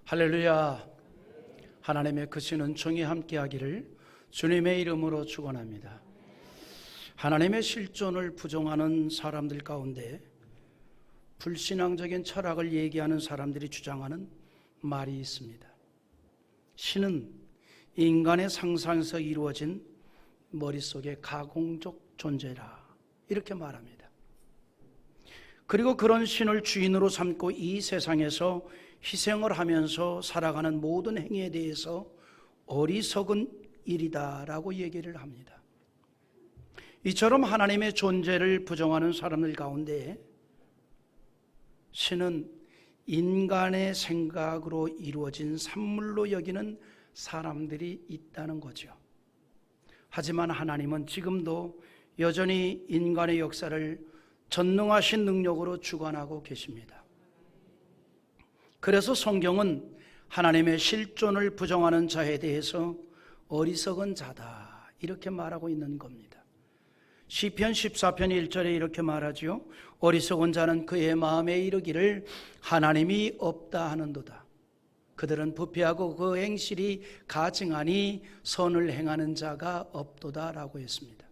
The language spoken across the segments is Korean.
할렐루야. 하나님의 크시는 종이 함께하기를 주님의 이름으로 축원합니다. 하나님의 실존을 부정하는 사람들 가운데 불신앙적인 철학을 얘기하는 사람들이 주장하는 말이 있습니다. 신은 인간의 상상에서 이루어진 머릿속의 가공적 존재라, 이렇게 말합니다. 그리고 그런 신을 주인으로 삼고 이 세상에서 희생을 하면서 살아가는 모든 행위에 대해서 어리석은 일이다라고 얘기를 합니다. 이처럼 하나님의 존재를 부정하는 사람들 가운데 신은 인간의 생각으로 이루어진 산물로 여기는 사람들이 있다는 거죠. 하지만 하나님은 지금도 여전히 인간의 역사를 전능하신 능력으로 주관하고 계십니다. 그래서 성경은 하나님의 실존을 부정하는 자에 대해서 어리석은 자다, 이렇게 말하고 있는 겁니다. 시편 14편 1절에 이렇게 말하죠. 어리석은 자는 그의 마음에 이르기를 하나님이 없다 하는도다. 그들은 부패하고 그 행실이 가증하니 선을 행하는 자가 없도다 라고 했습니다.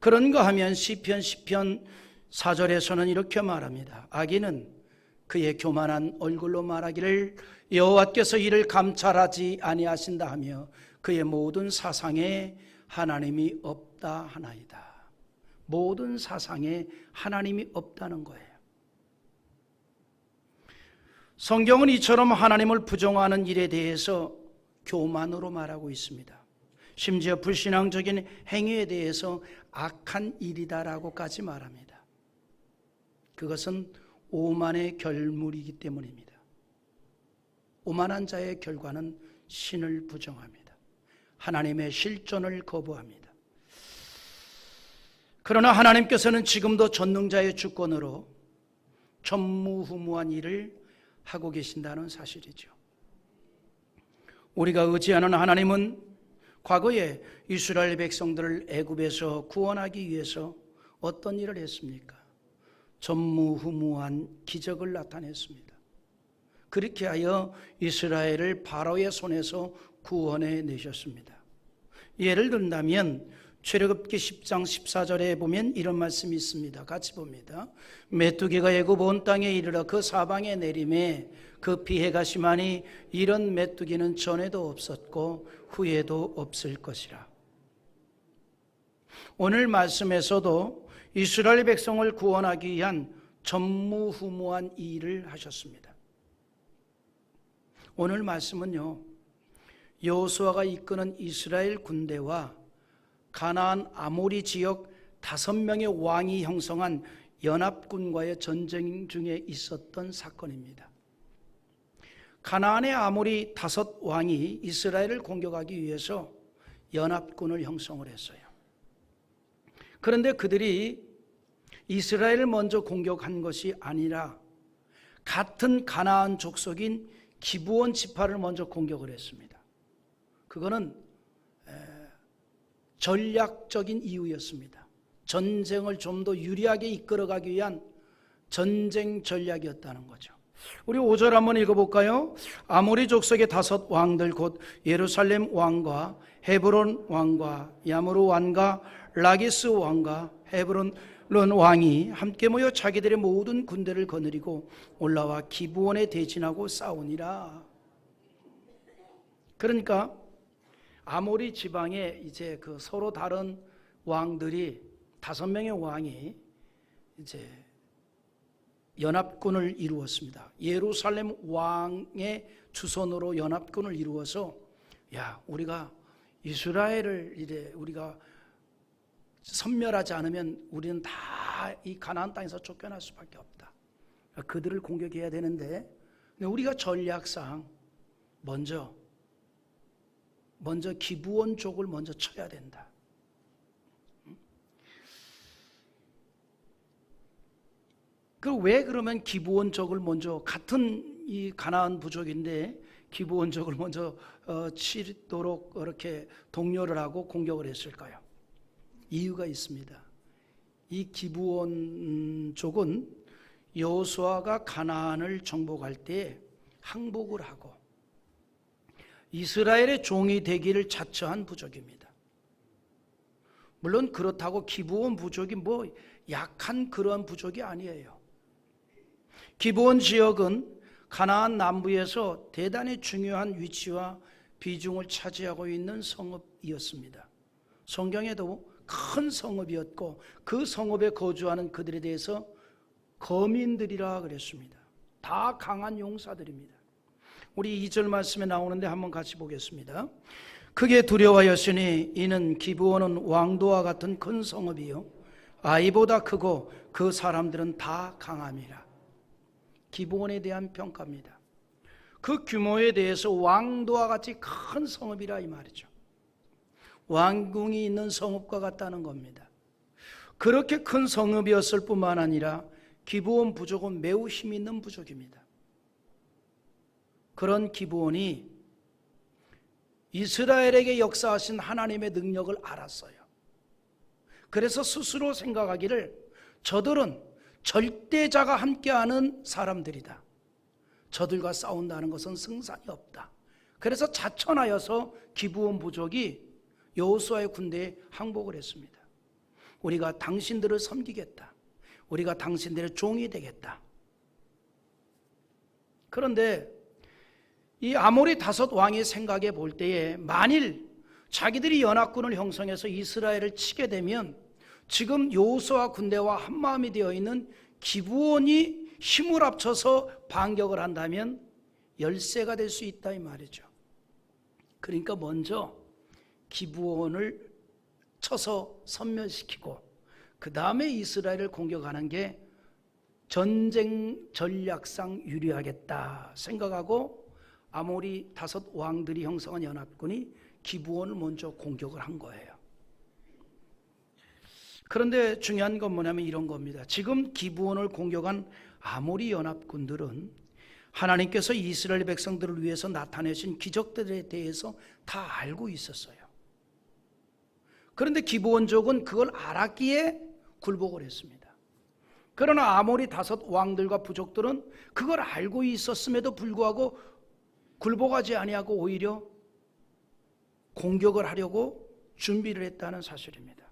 그런가 하면 시편 10편 4절에서는 이렇게 말합니다. 악인은 그의 교만한 얼굴로 말하기를 여호와께서 이를 감찰하지 아니하신다 하며 그의 모든 사상에 하나님이 없다 하나이다. 모든 사상에 하나님이 없다는 거예요. 성경은 이처럼 하나님을 부정하는 일에 대해서 교만으로 말하고 있습니다. 심지어 불신앙적인 행위에 대해서 악한 일이다라고까지 말합니다. 그것은 오만의 결물이기 때문입니다. 오만한 자의 결과는 신을 부정합니다. 하나님의 실존을 거부합니다. 그러나 하나님께서는 지금도 전능자의 주권으로 전무후무한 일을 하고 계신다는 사실이죠. 우리가 의지하는 하나님은 과거에 이스라엘 백성들을 애굽에서 구원하기 위해서 어떤 일을 했습니까? 전무후무한 기적을 나타냈습니다. 그렇게 하여 이스라엘을 바로의 손에서 구원해 내셨습니다. 예를 든다면 출애굽기 10장 14절에 보면 이런 말씀이 있습니다. 같이 봅니다. 메뚜기가 애굽 온 땅에 이르러 그 사방에 내림에 그 피해가 심하니 이런 메뚜기는 전에도 없었고 후에도 없을 것이라. 오늘 말씀에서도 이스라엘 백성을 구원하기 위한 전무후무한 일을 하셨습니다. 오늘 말씀은요, 여호수아가 이끄는 이스라엘 군대와 가나안 아모리 지역 5명의 왕이 형성한 연합군과의 전쟁 중에 있었던 사건입니다. 가나안의 아모리 5왕이 이스라엘을 공격하기 위해서 연합군을 형성을 했어요. 그런데 그들이 이스라엘을 먼저 공격한 것이 아니라 같은 가나안 족속인 기브온 지파를 먼저 공격을 했습니다. 그거는 전략적인 이유였습니다. 전쟁을 좀 더 유리하게 이끌어가기 위한 전쟁 전략이었다는 거죠. 우리 5절 한번 읽어볼까요? 아모리 족속의 5 왕들 곧 예루살렘 왕과 헤브론 왕과 야므르 왕과 라기스 왕과 헤브론 왕이 함께 모여 자기들의 모든 군대를 거느리고 올라와 기브온에 대진하고 싸우니라. 그러니까 아모리 지방에 이제 그 서로 다른 왕들이 5명의 왕이 이제 연합군을 이루었습니다. 예루살렘 왕의 주선으로 연합군을 이루어서 우리가 이스라엘을 이제 우리가 섬멸하지 않으면 우리는 다 이 가나안 땅에서 쫓겨날 수밖에 없다. 그들을 공격해야 되는데 우리가 전략상 먼저 기브온 쪽을 먼저 쳐야 된다. 왜 그러면 기브온 쪽을 먼저, 같은 이 가나안 부족인데 기브온 쪽을 먼저 치도록 이렇게 독려를 하고 공격을 했을까요? 이유가 있습니다. 이 기브온 쪽은 여호수아가 가나안을 정복할 때 항복을 하고 이스라엘의 종이 되기를 자처한 부족입니다. 물론 그렇다고 기브온 부족이 뭐 약한 그러한 부족이 아니에요. 기브온 지역은 가나안 남부에서 대단히 중요한 위치와 비중을 차지하고 있는 성읍이었습니다. 성경에도 큰 성읍이었고 그 성읍에 거주하는 그들에 대해서 거민들이라 그랬습니다. 다 강한 용사들입니다. 우리 2절 말씀에 나오는데 한번 같이 보겠습니다. 크게 두려워하였으니 이는 기브온은 왕도와 같은 큰 성읍이요 아이보다 크고 그 사람들은 다 강함이라. 기브온에 대한 평가입니다. 그 규모에 대해서 왕도와 같이 큰 성읍이라 이 말이죠. 왕궁이 있는 성읍과 같다는 겁니다. 그렇게 큰 성읍이었을 뿐만 아니라 기브온 부족은 매우 힘 있는 부족입니다. 그런 기브온이 이스라엘에게 역사하신 하나님의 능력을 알았어요. 그래서 스스로 생각하기를 저들은 절대자가 함께하는 사람들이다. 저들과 싸운다는 것은 승산이 없다. 그래서 자천하여서 기브온 부족이 여호수아의 군대에 항복을 했습니다. 우리가 당신들을 섬기겠다. 우리가 당신들의 종이 되겠다. 그런데 이 아모리 다섯 왕의 생각에 볼 때에 만일 자기들이 연합군을 형성해서 이스라엘을 치게 되면 지금 여호수아 군대와 한마음이 되어 있는 기브온이 힘을 합쳐서 반격을 한다면 열세가 될 수 있다 이 말이죠. 그러니까 먼저 기브온을 쳐서 섬멸시키고 그 다음에 이스라엘을 공격하는 게 전쟁 전략상 유리하겠다 생각하고 아모리 다섯 왕들이 형성한 연합군이 기브온을 먼저 공격을 한 거예요. 그런데 중요한 건 뭐냐면 이런 겁니다. 지금 기브온을 공격한 아모리 연합군들은 하나님께서 이스라엘 백성들을 위해서 나타내신 기적들에 대해서 다 알고 있었어요. 그런데 기브온족은 그걸 알았기에 굴복을 했습니다. 그러나 아모리 다섯 왕들과 부족들은 그걸 알고 있었음에도 불구하고 굴복하지 아니하고 오히려 공격을 하려고 준비를 했다는 사실입니다.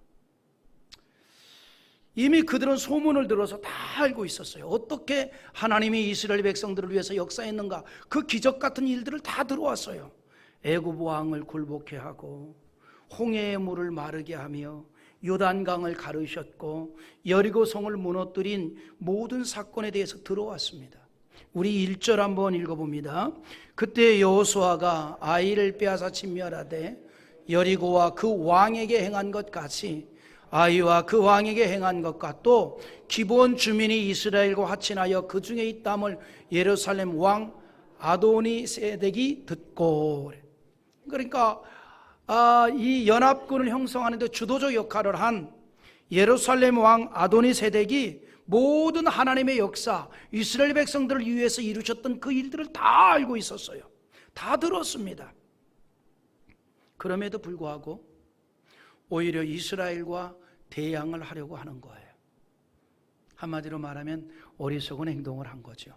이미 그들은 소문을 들어서 다 알고 있었어요. 어떻게 하나님이 이스라엘 백성들을 위해서 역사했는가, 그 기적 같은 일들을 다 들어왔어요. 애굽 왕을 굴복케 하고 홍해의 물을 마르게 하며 요단강을 가르셨고 여리고성을 무너뜨린 모든 사건에 대해서 들어왔습니다. 우리 1절 한번 읽어봅니다. 그때 여호수아가 아이를 빼앗아 진멸하되 여리고와 그 왕에게 행한 것 같이 아이와 그 왕에게 행한 것과 또 기브온 주민이 이스라엘과 화친하여 그 중에 있담을 예루살렘 왕 아도니 세덱이 듣고. 그러니까 이 연합군을 형성하는 데 주도적 역할을 한 예루살렘 왕 아도니 세덱이 모든 하나님의 역사, 이스라엘 백성들을 위해서 이루셨던 그 일들을 다 알고 있었어요. 다 들었습니다. 그럼에도 불구하고 오히려 이스라엘과 대항을 하려고 하는 거예요. 한마디로 말하면 어리석은 행동을 한 거죠.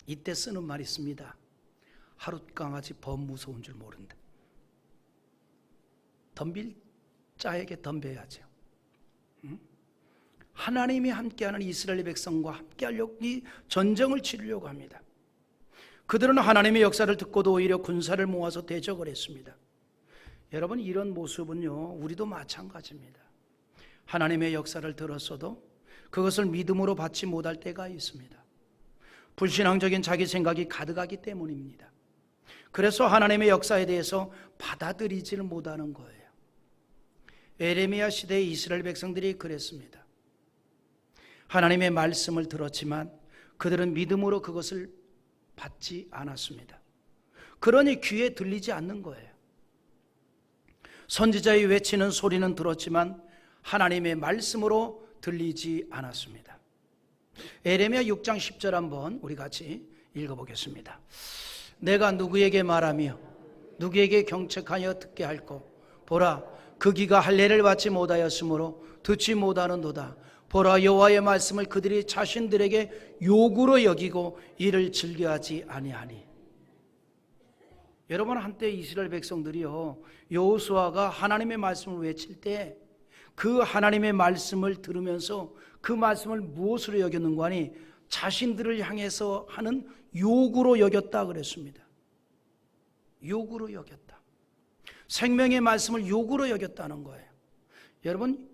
이때 쓰는 말이 있습니다. 하룻강아지 범 무서운 줄 모른다. 덤빌 자에게 덤벼야죠. 하나님이 함께하는 이스라엘 백성과 함께하려고 이 전쟁을 치르려고 합니다. 그들은 하나님의 역사를 듣고도 오히려 군사를 모아서 대적을 했습니다. 여러분, 이런 모습은요, 우리도 마찬가지입니다. 하나님의 역사를 들었어도 그것을 믿음으로 받지 못할 때가 있습니다. 불신앙적인 자기 생각이 가득하기 때문입니다. 그래서 하나님의 역사에 대해서 받아들이지를 못하는 거예요. 에레미야 시대의 이스라엘 백성들이 그랬습니다. 하나님의 말씀을 들었지만 그들은 믿음으로 그것을 받지 않았습니다. 그러니 귀에 들리지 않는 거예요. 선지자의 외치는 소리는 들었지만 하나님의 말씀으로 들리지 않았습니다. 에레미야 6장 10절 한번 우리 같이 읽어보겠습니다. 내가 누구에게 말하며 누구에게 경책하여 듣게 할꼬 보라 그 귀가 할례를 받지 못하였으므로 듣지 못하는도다. 보라, 여호와의 말씀을 그들이 자신들에게 욕으로 여기고 이를 즐겨하지 아니하니. 여러분, 한때 이스라엘 백성들이요, 여호수아가 하나님의 말씀을 외칠 때 그 하나님의 말씀을 들으면서 그 말씀을 무엇으로 여겼는가 하니 자신들을 향해서 하는 욕으로 여겼다 그랬습니다. 욕으로 여겼다. 생명의 말씀을 욕으로 여겼다는 거예요. 여러분,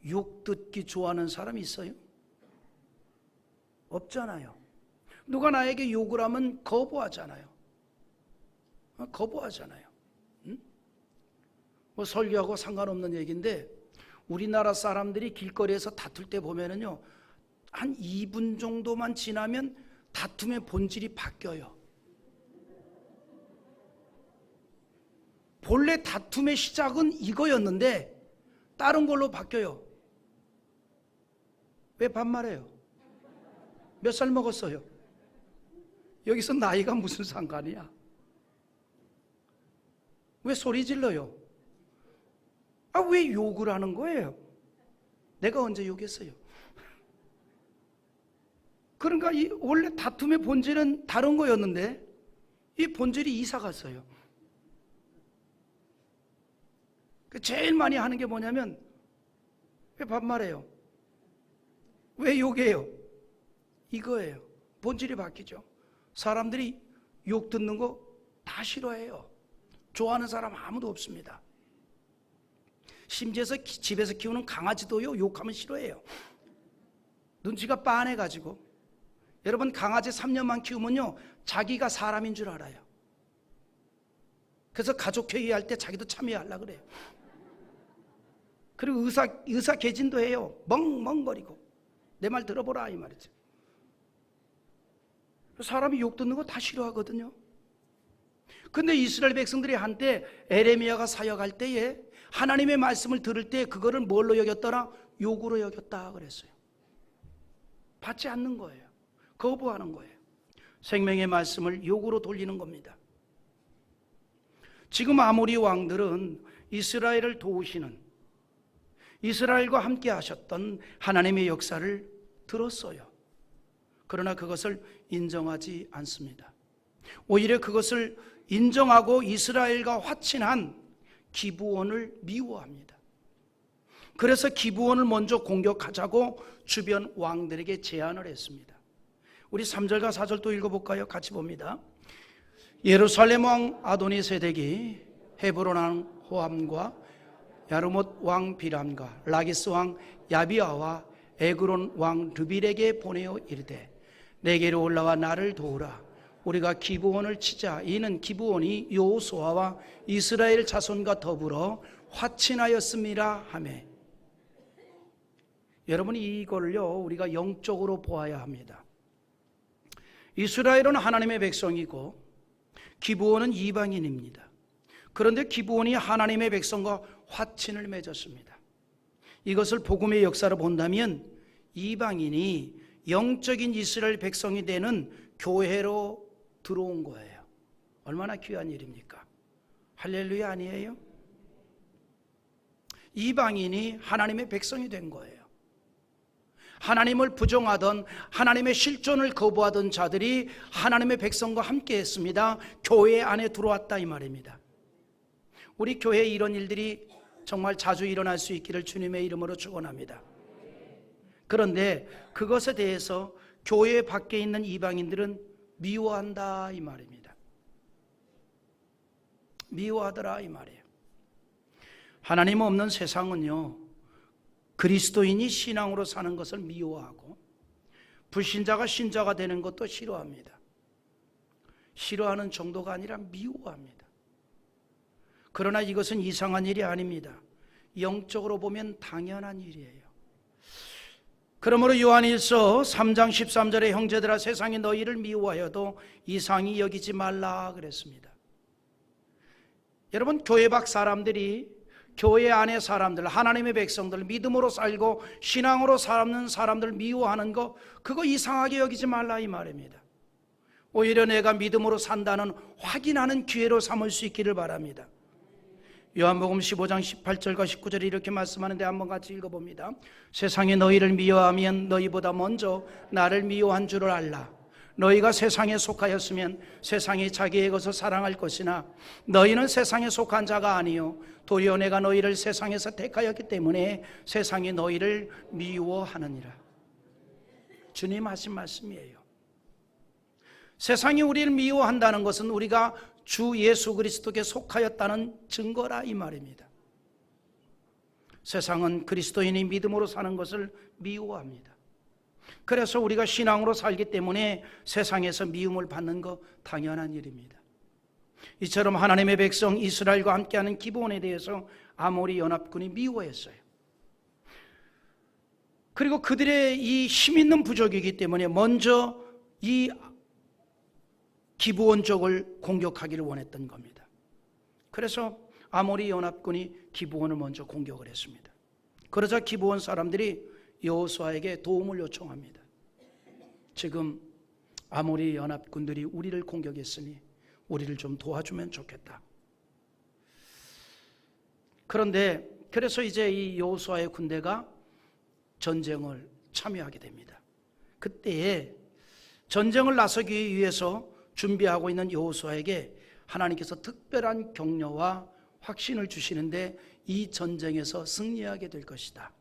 욕 듣기 좋아하는 사람이 있어요? 없잖아요. 누가 나에게 욕을 하면 거부하잖아요. 거부하잖아요. 응? 뭐 설교하고 상관없는 얘기인데, 우리나라 사람들이 길거리에서 다툴 때 보면은요, 한 2분 정도만 지나면 다툼의 본질이 바뀌어요. 본래 다툼의 시작은 이거였는데 다른 걸로 바뀌어요. 왜 반말해요? 몇 살 먹었어요? 여기서 나이가 무슨 상관이야? 왜 소리 질러요? 왜 욕을 하는 거예요? 내가 언제 욕했어요? 그러니까 이 원래 다툼의 본질은 다른 거였는데 이 본질이 이사 갔어요. 제일 많이 하는 게 뭐냐면, 왜 반말해요? 왜 욕해요? 이거예요. 본질이 바뀌죠. 사람들이 욕 듣는 거 다 싫어해요. 좋아하는 사람 아무도 없습니다. 심지어 집에서 키우는 강아지도요, 욕하면 싫어해요. 눈치가 빤해가지고. 여러분, 강아지 3년만 키우면요, 자기가 사람인 줄 알아요. 그래서 가족회의할 때 자기도 참여하려고 그래요. 그리고 의사 개진도 해요. 멍멍거리고. 내 말 들어보라 이 말이죠. 사람이 욕 듣는 거 다 싫어하거든요. 근데 이스라엘 백성들이 한때 에레미야가 사역할 때에 하나님의 말씀을 들을 때 그거를 뭘로 여겼더라? 욕으로 여겼다 그랬어요. 받지 않는 거예요. 거부하는 거예요. 생명의 말씀을 욕으로 돌리는 겁니다. 지금 아모리 왕들은 이스라엘을 도우시는, 이스라엘과 함께 하셨던 하나님의 역사를 들었어요. 그러나 그것을 인정하지 않습니다. 오히려 그것을 인정하고 이스라엘과 화친한 기브온을 미워합니다. 그래서 기브온을 먼저 공격하자고 주변 왕들에게 제안을 했습니다. 우리 3절과 4절 또 읽어볼까요? 같이 봅니다. 예루살렘 왕 아도니세덱이 헤브론 왕 호함과 야르못 왕 비람과 라기스 왕 야비아와 에그론 왕 르빌에게 보내어 이르되, 내게로 올라와 나를 도우라. 우리가 기브온을 치자. 이는 기브온이 여호수아와 이스라엘 자손과 더불어 화친하였음이라 하매. 여러분, 이걸요 우리가 영적으로 보아야 합니다. 이스라엘은 하나님의 백성이고 기브온은 이방인입니다. 그런데 기브온이 하나님의 백성과 화친을 맺었습니다. 이것을 복음의 역사로 본다면 이방인이 영적인 이스라엘 백성이 되는 교회로 들어온 거예요. 얼마나 귀한 일입니까? 할렐루야 아니에요? 이방인이 하나님의 백성이 된 거예요. 하나님을 부정하던, 하나님의 실존을 거부하던 자들이 하나님의 백성과 함께 했습니다. 교회 안에 들어왔다 이 말입니다. 우리 교회에 이런 일들이 정말 자주 일어날 수 있기를 주님의 이름으로 축원합니다. 그런데 그것에 대해서 교회 밖에 있는 이방인들은 미워한다 이 말입니다. 미워하더라 이 말이에요. 하나님 없는 세상은요, 그리스도인이 신앙으로 사는 것을 미워하고 불신자가 신자가 되는 것도 싫어합니다. 싫어하는 정도가 아니라 미워합니다. 그러나 이것은 이상한 일이 아닙니다. 영적으로 보면 당연한 일이에요. 그러므로 요한일서 3장 13절에 형제들아, 세상이 너희를 미워하여도 이상히 여기지 말라 그랬습니다. 여러분, 교회 밖 사람들이 교회 안의 사람들, 하나님의 백성들, 믿음으로 살고 신앙으로 사는 사람들 미워하는 거, 그거 이상하게 여기지 말라 이 말입니다. 오히려 내가 믿음으로 산다는 확인하는 기회로 삼을 수 있기를 바랍니다. 요한복음 15장 18절과 19절에 이렇게 말씀하는데 한번 같이 읽어봅니다. 세상이 너희를 미워하면 너희보다 먼저 나를 미워한 줄을 알라. 너희가 세상에 속하였으면 세상이 자기의 것을 사랑할 것이나 너희는 세상에 속한 자가 아니요 도리어 내가 너희를 세상에서 택하였기 때문에 세상이 너희를 미워하느니라. 주님 하신 말씀이에요. 세상이 우리를 미워한다는 것은 우리가 주 예수 그리스도께 속하였다는 증거라 이 말입니다. 세상은 그리스도인이 믿음으로 사는 것을 미워합니다. 그래서 우리가 신앙으로 살기 때문에 세상에서 미움을 받는 거 당연한 일입니다. 이처럼 하나님의 백성 이스라엘과 함께하는 기브온에 대해서 아모리 연합군이 미워했어요. 그리고 그들의 이 힘 있는 부족이기 때문에 먼저 이 기브온 쪽을 공격하기를 원했던 겁니다. 그래서 아모리 연합군이 기브온을 먼저 공격을 했습니다. 그러자 기브온 사람들이 여호수아에게 도움을 요청합니다. 지금 아모리 연합군들이 우리를 공격했으니 우리를 좀 도와주면 좋겠다. 그런데 그래서 이제 이 여호수아의 군대가 전쟁을 참여하게 됩니다. 그때에 전쟁을 나서기 위해서 준비하고 있는 여호수아에게 하나님께서 특별한 격려와 확신을 주시는데 이 전쟁에서 승리하게 될 것이다.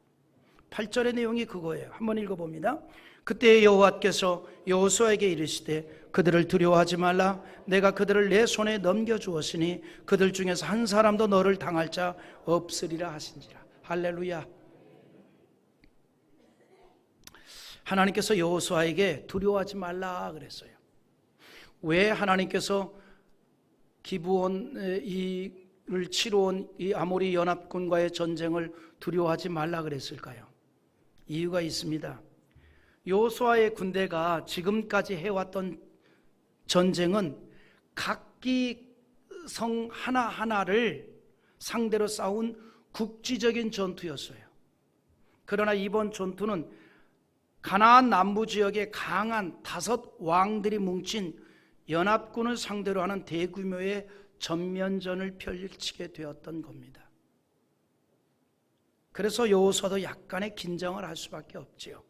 8절의 내용이 그거예요. 한번 읽어봅니다. 그때 여호와께서 여호수아에게 이르시되 그들을 두려워하지 말라. 내가 그들을 내 손에 넘겨주었으니 그들 중에서 한 사람도 너를 당할 자 없으리라 하신지라. 할렐루야. 하나님께서 여호수아에게 두려워하지 말라 그랬어요. 왜 하나님께서 기브온을 치러온 이 아모리 연합군과의 전쟁을 두려워하지 말라 그랬을까요? 이유가 있습니다. 여호수아의 군대가 지금까지 해왔던 전쟁은 각기 성 하나하나를 상대로 싸운 국지적인 전투였어요. 그러나 이번 전투는 가나안 남부 지역에 강한 5 왕들이 뭉친 연합군을 상대로 하는 대규모의 전면전을 펼치게 되었던 겁니다. 그래서 여호수아도 약간의 긴장을 할 수밖에 없지요.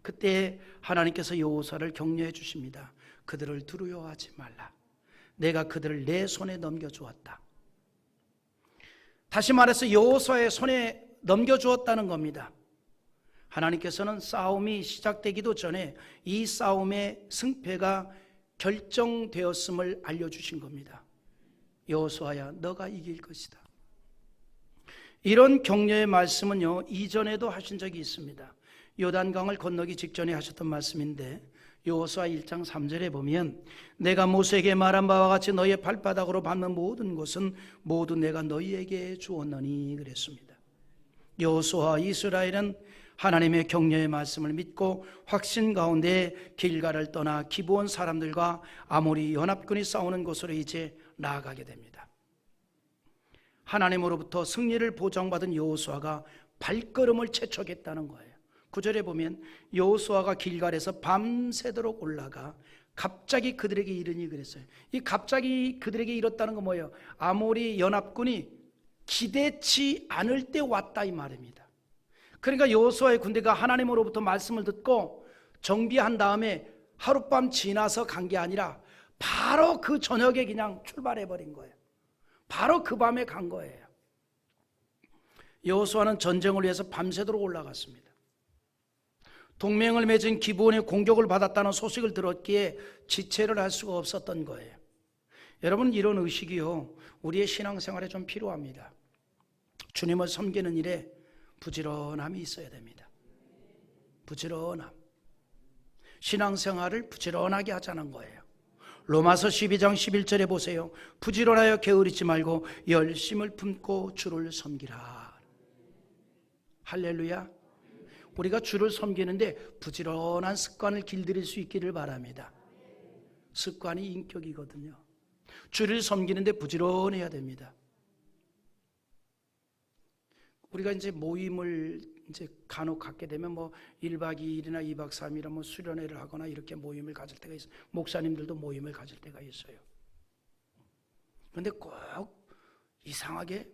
그때 하나님께서 여호수아를 격려해 주십니다. 그들을 두려워하지 말라. 내가 그들을 내 손에 넘겨주었다. 다시 말해서 여호수아의 손에 넘겨주었다는 겁니다. 하나님께서는 싸움이 시작되기도 전에 이 싸움의 승패가 결정되었음을 알려주신 겁니다. 여호수아야, 너가 이길 것이다. 이런 격려의 말씀은요, 이전에도 하신 적이 있습니다. 요단강을 건너기 직전에 하셨던 말씀인데 여호수아 1장 3절에 보면 내가 모세에게 말한 바와 같이 너희의 발바닥으로 밟는 모든 것은 모두 내가 너희에게 주었느니 그랬습니다. 여호수아와 이스라엘은 하나님의 격려의 말씀을 믿고 확신 가운데 길갈을 떠나 기브온 사람들과 아모리 연합군이 싸우는 곳으로 이제 나아가게 됩니다. 하나님으로부터 승리를 보장받은 여호수아가 발걸음을 재촉했다는 거예요. 9절에 보면 여호수아가 길갈에서 밤새도록 올라가 갑자기 그들에게 이르니 그랬어요. 이 갑자기 그들에게 이뤘다는 건 뭐예요? 아모리 연합군이 기대치 않을 때 왔다 이 말입니다. 그러니까 여호수아의 군대가 하나님으로부터 말씀을 듣고 정비한 다음에 하룻밤 지나서 간 게 아니라 바로 그 저녁에 그냥 출발해 버린 거예요. 바로 그 밤에 간 거예요. 여호수아는 전쟁을 위해서 밤새도록 올라갔습니다. 동맹을 맺은 기브온의 공격을 받았다는 소식을 들었기에 지체를 할 수가 없었던 거예요. 여러분, 이런 의식이요, 우리의 신앙생활에 좀 필요합니다. 주님을 섬기는 일에 부지런함이 있어야 됩니다. 부지런함. 신앙생활을 부지런하게 하자는 거예요. 로마서 12장 11절에 보세요. 부지런하여 게으르지 말고 열심을 품고 주를 섬기라. 할렐루야. 우리가 주를 섬기는데 부지런한 습관을 길들일 수 있기를 바랍니다. 습관이 인격이거든요. 주를 섬기는데 부지런해야 됩니다. 우리가 이제 모임을 이제 간혹 갖게 되면 뭐 1박 2일이나 2박 3일이나 뭐 수련회를 하거나 이렇게 모임을 가질 때가 있어요. 목사님들도 모임을 가질 때가 있어요. 그런데 꼭 이상하게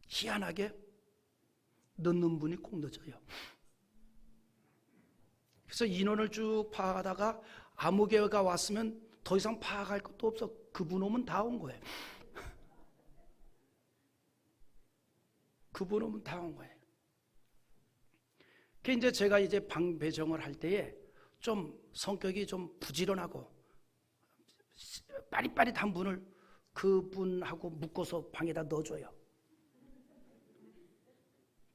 희한하게 늦는 분이 꼭 늦어요. 그래서 인원을 쭉 파악하다가 아무 개가 왔으면 더 이상 파악할 것도 없어. 그분 오면 다 온 거예요. 그분 오면 다 온 거예요. 그 이제 제가 이제 방 배정을 할 때에 좀 성격이 좀 부지런하고 빠릿빠릿한 분을 그분하고 묶어서 방에다 넣어줘요.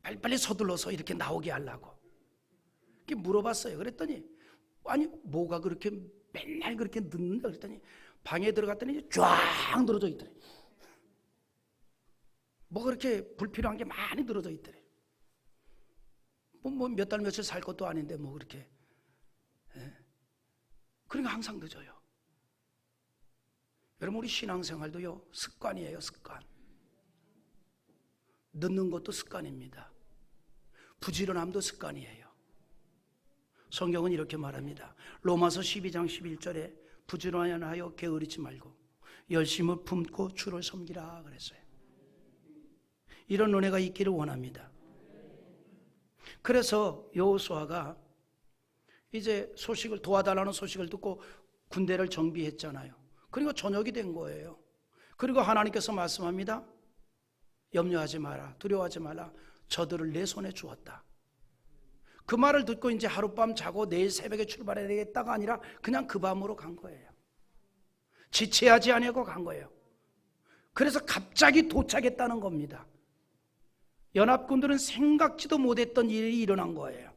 빨리빨리 서둘러서 이렇게 나오게 하려고. 이렇게 물어봤어요. 그랬더니 아니 뭐가 그렇게 맨날 그렇게 늦는다 그랬더니 방에 들어갔더니 쫙 늘어져 있더래. 뭐 그렇게 불필요한 게 많이 늘어져 있더래. 뭐 몇 달 며칠 살 것도 아닌데 뭐 그렇게. 그러니까 항상 늦어요. 여러분 우리 신앙생활도요 습관이에요. 습관. 늦는 것도 습관입니다. 부지런함도 습관이에요. 성경은 이렇게 말합니다. 로마서 12장 11절에 부지런하여 게으르지 말고 열심을 품고 주를 섬기라 그랬어요. 이런 은혜가 있기를 원합니다. 그래서 여호수아가 이제 소식을 도와달라는 소식을 듣고 군대를 정비했잖아요. 그리고 저녁이 된 거예요. 그리고 하나님께서 말씀합니다. 염려하지 마라, 두려워하지 마라. 저들을 내 손에 주었다. 그 말을 듣고 이제 하룻밤 자고 내일 새벽에 출발해야 되겠다가 아니라 그냥 그 밤으로 간 거예요. 지체하지 않고 간 거예요. 그래서 갑자기 도착했다는 겁니다. 연합군들은 생각지도 못했던 일이 일어난 거예요.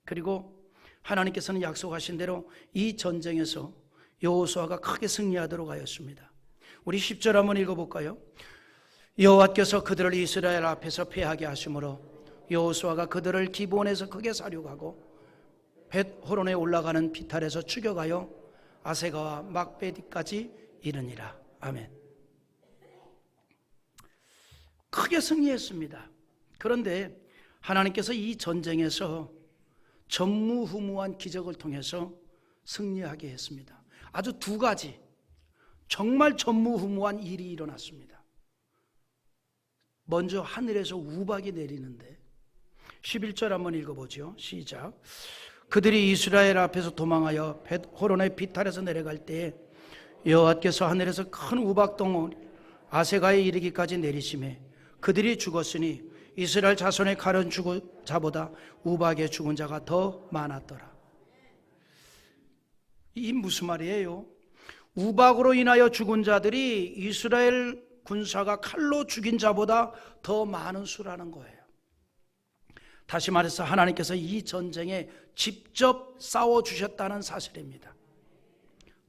그리고 하나님께서는 약속하신 대로 이 전쟁에서 여호수아가 크게 승리하도록 하였습니다. 우리 10절 한번 읽어볼까요? 여호와께서 그들을 이스라엘 앞에서 패하게 하심으로 여호수아가 그들을 기브온에서 크게 사륙하고 벳호론에 올라가는 비탈에서 추격하여 아세가와 막베디까지 이르니라. 아멘. 크게 승리했습니다. 그런데 하나님께서 이 전쟁에서 전무후무한 기적을 통해서 승리하게 했습니다. 아주 두 가지 정말 전무후무한 일이 일어났습니다. 먼저 하늘에서 우박이 내리는데 11절 한번 읽어보죠. 시작. 그들이 이스라엘 앞에서 도망하여 벳호론의 비탈에서 내려갈 때에 여호와께서 하늘에서 큰 우박덩어리 아세가에 이르기까지 내리심에 그들이 죽었으니 이스라엘 자손의 칼은 죽은 자보다 우박에 죽은 자가 더 많았더라. 이 무슨 말이에요? 우박으로 인하여 죽은 자들이 이스라엘 군사가 칼로 죽인 자보다 더 많은 수라는 거예요. 다시 말해서 하나님께서 이 전쟁에 직접 싸워주셨다는 사실입니다.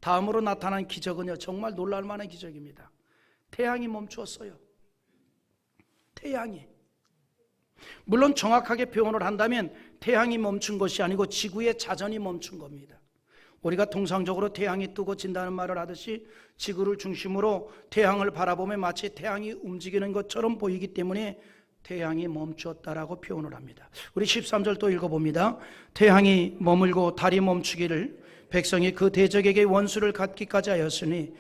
다음으로 나타난 기적은요 정말 놀랄만한 기적입니다. 태양이 멈추었어요. 태양이. 물론 정확하게 표현을 한다면 태양이 멈춘 것이 아니고 지구의 자전이 멈춘 겁니다. 우리가 통상적으로 태양이 뜨고 진다는 말을 하듯이 지구를 중심으로 태양을 바라보면 마치 태양이 움직이는 것처럼 보이기 때문에 태양이 멈추었다라고 표현을 합니다. 우리 13절 또 읽어봅니다. 태양이 머물고 달이 멈추기를 백성이 그 대적에게 원수를 갖기까지 하였으니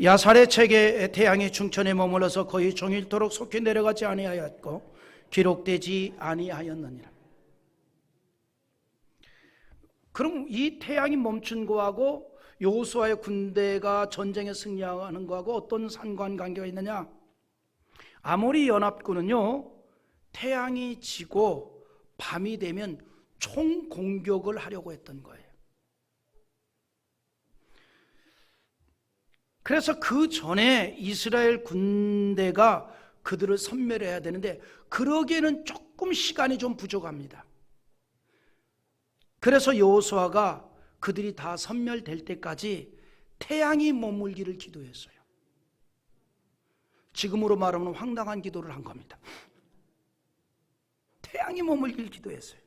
야살의 책에 태양이 중천에 머물러서 거의 종일토록 속히 내려가지 아니하였고 기록되지 아니하였느니라. 그럼 이 태양이 멈춘 거하고 여호수아의 군대가 전쟁에 승리하는 거하고 어떤 상관관계가 있느냐? 아모리 연합군은요 태양이 지고 밤이 되면 총공격을 하려고 했던 거예요. 그래서 그 전에 이스라엘 군대가 그들을 섬멸해야 되는데 그러기에는 조금 시간이 좀 부족합니다. 그래서 여호수아가 그들이 다 섬멸될 때까지 태양이 머물기를 기도했어요. 지금으로 말하면 황당한 기도를 한 겁니다. 태양이 머물기를 기도했어요.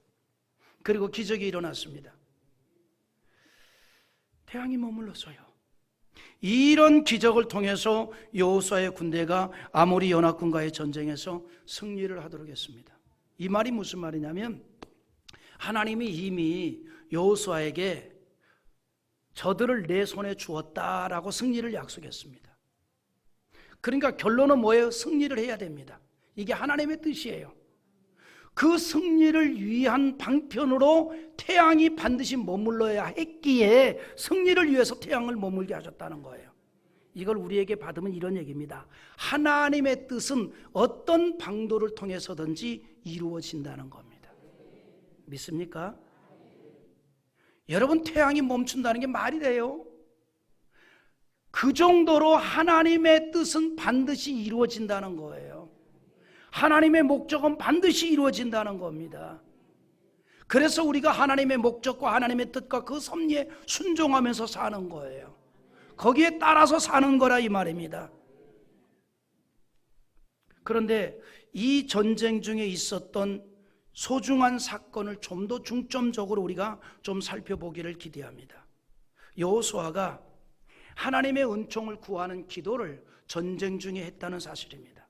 그리고 기적이 일어났습니다. 태양이 머물렀어요. 이런 기적을 통해서 여호수아의 군대가 아모리 연합군과의 전쟁에서 승리를 하도록 했습니다. 이 말이 무슨 말이냐면 하나님이 이미 여호수아에게 저들을 내 손에 주었다라고 승리를 약속했습니다. 그러니까 결론은 뭐예요? 승리를 해야 됩니다. 이게 하나님의 뜻이에요. 그 승리를 위한 방편으로 태양이 반드시 머물러야 했기에 승리를 위해서 태양을 머물게 하셨다는 거예요. 이걸 우리에게 받으면 이런 얘기입니다. 하나님의 뜻은 어떤 방도를 통해서든지 이루어진다는 겁니다. 믿습니까? 여러분, 태양이 멈춘다는 게 말이 돼요? 그 정도로 하나님의 뜻은 반드시 이루어진다는 거예요. 하나님의 목적은 반드시 이루어진다는 겁니다. 그래서 우리가 하나님의 목적과 하나님의 뜻과 그 섭리에 순종하면서 사는 거예요. 거기에 따라서 사는 거라 이 말입니다. 그런데 이 전쟁 중에 있었던 소중한 사건을 좀 더 중점적으로 우리가 좀 살펴보기를 기대합니다. 여호수아가 하나님의 은총을 구하는 기도를 전쟁 중에 했다는 사실입니다.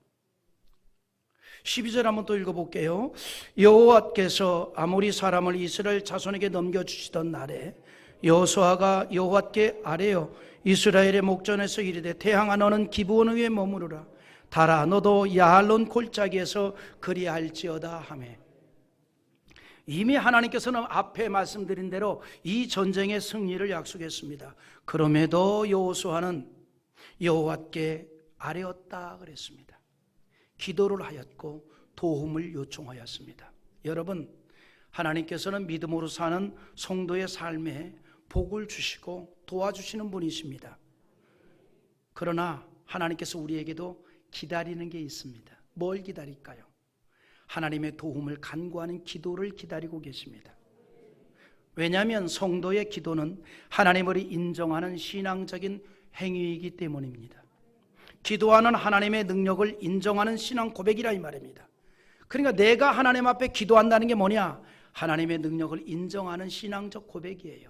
12절 한번 또 읽어볼게요. 여호와께서 아모리 사람을 이스라엘 자손에게 넘겨주시던 날에 여호수아가 여호와께 아뢰어 이스라엘의 목전에서 이르되 태양아 너는 기브온 위에 머무르라. 달아 너도 야할론 골짜기에서 그리할지어다 하매. 이미 하나님께서는 앞에 말씀드린 대로 이 전쟁의 승리를 약속했습니다. 그럼에도 여호수아는 여호와께 아뢰었다 그랬습니다. 기도를 하였고 도움을 요청하였습니다. 여러분, 하나님께서는 믿음으로 사는 성도의 삶에 복을 주시고 도와주시는 분이십니다. 그러나 하나님께서 우리에게도 기다리는 게 있습니다. 뭘 기다릴까요? 하나님의 도움을 간구하는 기도를 기다리고 계십니다. 왜냐하면 성도의 기도는 하나님을 인정하는 신앙적인 행위이기 때문입니다. 기도하는 하나님의 능력을 인정하는 신앙 고백이라 이 말입니다. 그러니까 내가 하나님 앞에 기도한다는 게 뭐냐? 하나님의 능력을 인정하는 신앙적 고백이에요.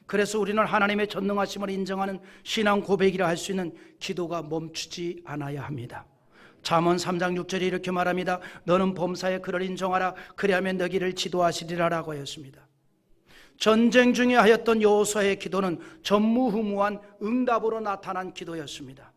그래서 우리는 하나님의 전능하심을 인정하는 신앙 고백이라 할 수 있는 기도가 멈추지 않아야 합니다. 잠언 3장 6절에 이렇게 말합니다. 너는 범사에 그를 인정하라. 그리하면 너희를 지도하시리라 라고 하였습니다. 전쟁 중에 하였던 여호수아의 기도는 전무후무한 응답으로 나타난 기도였습니다.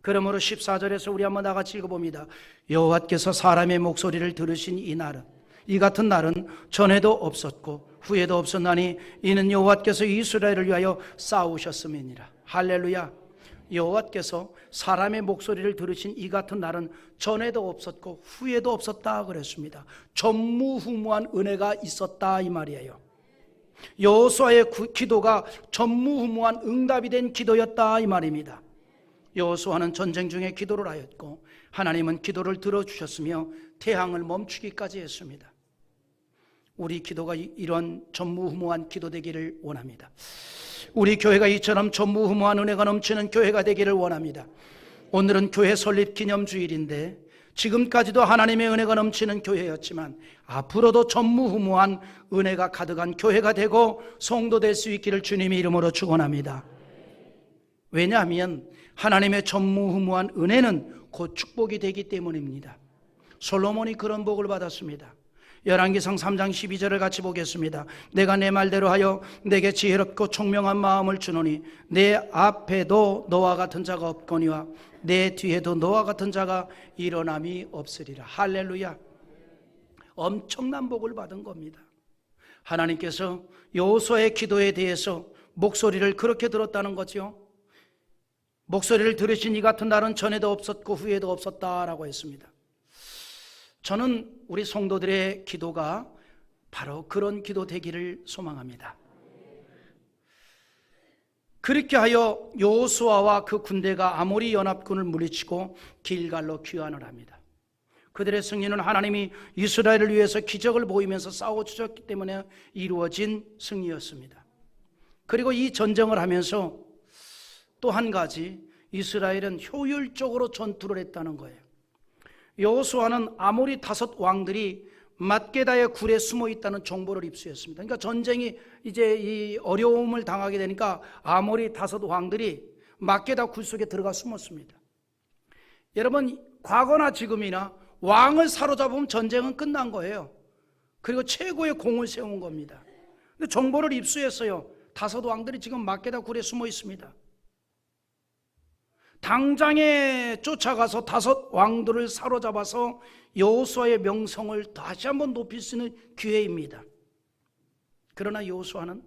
그러므로 14절에서 우리 한번 나같이 읽어봅니다. 여호와께서 사람의 목소리를 들으신 이 날은, 이 같은 날은 전에도 없었고 후에도 없었나니 이는 여호와께서 이스라엘을 위하여 싸우셨음이니라. 할렐루야. 여호와께서 사람의 목소리를 들으신 이 같은 날은 전에도 없었고 후에도 없었다 그랬습니다. 전무후무한 은혜가 있었다 이 말이에요. 여호수아의 기도가 전무후무한 응답이 된 기도였다 이 말입니다. 여호수아는 전쟁 중에 기도를 하였고 하나님은 기도를 들어주셨으며 태양을 멈추기까지 했습니다. 우리 기도가 이런 전무후무한 기도 되기를 원합니다. 우리 교회가 이처럼 전무후무한 은혜가 넘치는 교회가 되기를 원합니다. 오늘은 교회 설립 기념주일인데 지금까지도 하나님의 은혜가 넘치는 교회였지만 앞으로도 전무후무한 은혜가 가득한 교회가 되고 성도 될 수 있기를 주님의 이름으로 축원합니다. 왜냐하면 하나님의 전무후무한 은혜는 곧 축복이 되기 때문입니다. 솔로몬이 그런 복을 받았습니다. 열왕기상 3장 12절을 같이 보겠습니다. 내가 내 말대로 하여 내게 지혜롭고 총명한 마음을 주노니 내 앞에도 너와 같은 자가 없거니와 내 뒤에도 너와 같은 자가 일어남이 없으리라. 할렐루야. 엄청난 복을 받은 겁니다. 하나님께서 여호수아의 기도에 대해서 목소리를 그렇게 들었다는 거죠. 목소리를 들으신 이 같은 날은 전에도 없었고 후에도 없었다라고 했습니다. 저는 우리 성도들의 기도가 바로 그런 기도 되기를 소망합니다. 그렇게 하여 여호수아와 그 군대가 아모리 연합군을 물리치고 길갈로 귀환을 합니다. 그들의 승리는 하나님이 이스라엘을 위해서 기적을 보이면서 싸워주셨기 때문에 이루어진 승리였습니다. 그리고 이 전쟁을 하면서 또 한 가지, 이스라엘은 효율적으로 전투를 했다는 거예요. 여호수아는 아모리 5 왕들이 맛게다의 굴에 숨어 있다는 정보를 입수했습니다. 그러니까 전쟁이 이제 이 어려움을 당하게 되니까 아모리 5 왕들이 맛게다 굴 속에 들어가 숨었습니다. 여러분, 과거나 지금이나 왕을 사로잡으면 전쟁은 끝난 거예요. 그리고 최고의 공을 세운 겁니다. 근데 정보를 입수했어요. 5 왕들이 지금 맛게다 굴에 숨어 있습니다. 당장에 쫓아가서 5 왕들을 사로잡아서 여호수아의 명성을 다시 한번 높일 수 있는 기회입니다. 그러나 여호수아는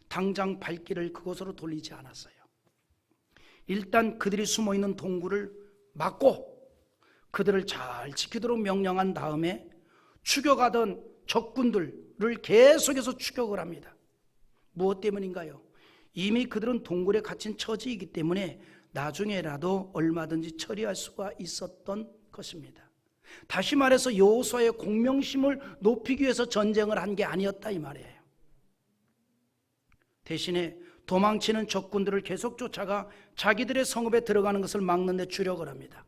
당장 발길을 그곳으로 돌리지 않았어요. 일단 그들이 숨어있는 동굴을 막고 그들을 잘 지키도록 명령한 다음에 추격하던 적군들을 계속해서 추격을 합니다. 무엇 때문인가요? 이미 그들은 동굴에 갇힌 처지이기 때문에 나중에라도 얼마든지 처리할 수가 있었던 것입니다. 다시 말해서 여호수아의 공명심을 높이기 위해서 전쟁을 한 게 아니었다 이 말이에요. 대신에 도망치는 적군들을 계속 쫓아가 자기들의 성읍에 들어가는 것을 막는 데 주력을 합니다.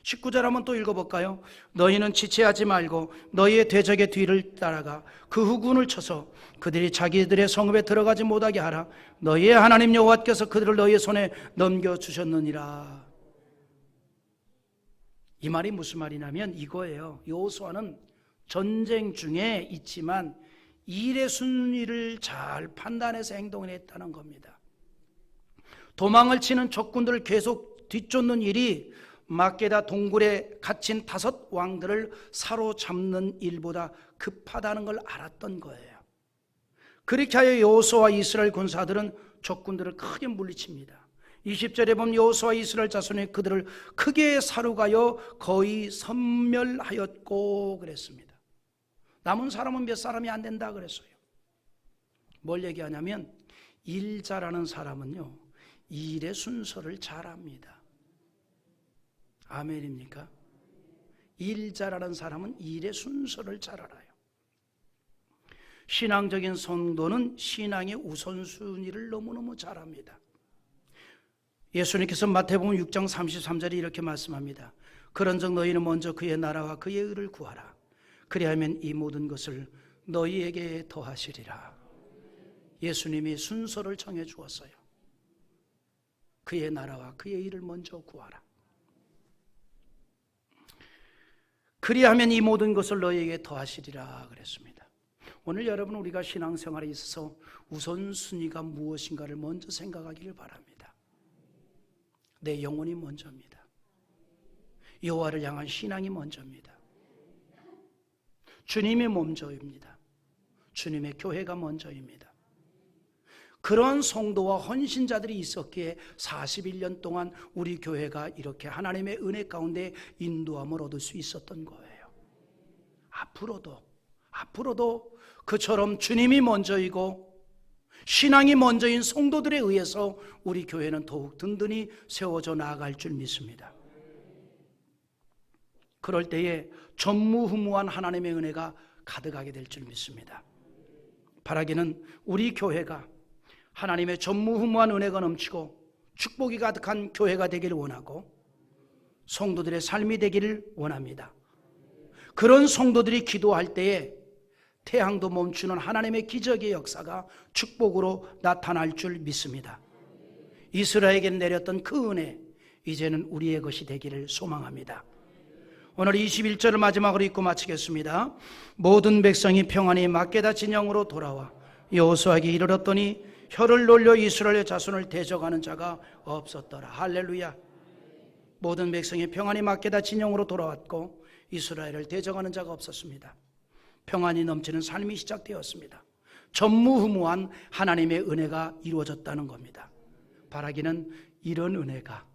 19절 한번 또 읽어볼까요? 너희는 지체하지 말고 너희의 대적의 뒤를 따라가 그 후군을 쳐서 그들이 자기들의 성읍에 들어가지 못하게 하라. 너희의 하나님 여호와께서 그들을 너희의 손에 넘겨주셨느니라. 이 말이 무슨 말이냐면 이거예요. 여호수아는 전쟁 중에 있지만 일의 순위를 잘 판단해서 행동을 했다는 겁니다. 도망을 치는 적군들을 계속 뒤쫓는 일이 막게다 동굴에 갇힌 5 왕들을 사로잡는 일보다 급하다는 걸 알았던 거예요. 그렇게 하여 여호수아와 이스라엘 군사들은 적군들을 크게 물리칩니다. 20절에 보면 여호수아와 이스라엘 자손이 그들을 크게 사륙하여 거의 섬멸하였고 그랬습니다. 남은 사람은 몇 사람이 안 된다 그랬어요. 뭘 얘기하냐면 일 잘하는 사람은요 일의 순서를 잘합니다. 아멘입니까? 일 잘하는 사람은 일의 순서를 잘 알아요. 신앙적인 성도는 신앙의 우선순위를 너무너무 잘합니다. 예수님께서 마태복음 6장 33절에 이렇게 말씀합니다. 그런즉 너희는 먼저 그의 나라와 그의 의를 구하라. 그리하면 이 모든 것을 너희에게 더하시리라. 예수님이 순서를 정해 주었어요. 그의 나라와 그의 의를 먼저 구하라. 그리하면 이 모든 것을 너희에게 더하시리라 그랬습니다. 오늘 여러분 우리가 신앙생활에 있어서 우선순위가 무엇인가를 먼저 생각하기를 바랍니다. 내 영혼이 먼저입니다. 여호와를 향한 신앙이 먼저입니다. 주님이 먼저입니다. 주님의 교회가 먼저입니다. 그런 성도와 헌신자들이 있었기에 41년 동안 우리 교회가 이렇게 하나님의 은혜 가운데 인도함을 얻을 수 있었던 거예요. 앞으로도 그처럼 주님이 먼저이고 신앙이 먼저인 성도들에 의해서 우리 교회는 더욱 든든히 세워져 나아갈 줄 믿습니다. 그럴 때에 전무후무한 하나님의 은혜가 가득하게 될 줄 믿습니다. 바라기는 우리 교회가 하나님의 전무후무한 은혜가 넘치고 축복이 가득한 교회가 되기를 원하고 성도들의 삶이 되기를 원합니다. 그런 성도들이 기도할 때에 태양도 멈추는 하나님의 기적의 역사가 축복으로 나타날 줄 믿습니다. 이스라엘에게 내렸던 그 은혜 이제는 우리의 것이 되기를 소망합니다. 오늘 21절을 마지막으로 읽고 마치겠습니다. 모든 백성이 평안히 막게다 진영으로 돌아와 여호수아에게 이르렀더니 혀를 놀려 이스라엘의 자손을 대적하는 자가 없었더라. 할렐루야. 모든 백성이 평안히 막게다 진영으로 돌아왔고 이스라엘을 대적하는 자가 없었습니다. 평안이 넘치는 삶이 시작되었습니다. 전무후무한 하나님의 은혜가 이루어졌다는 겁니다. 바라기는 이런 은혜가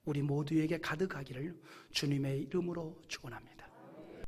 우리 모두에게 가득하기를 주님의 이름으로 축원합니다.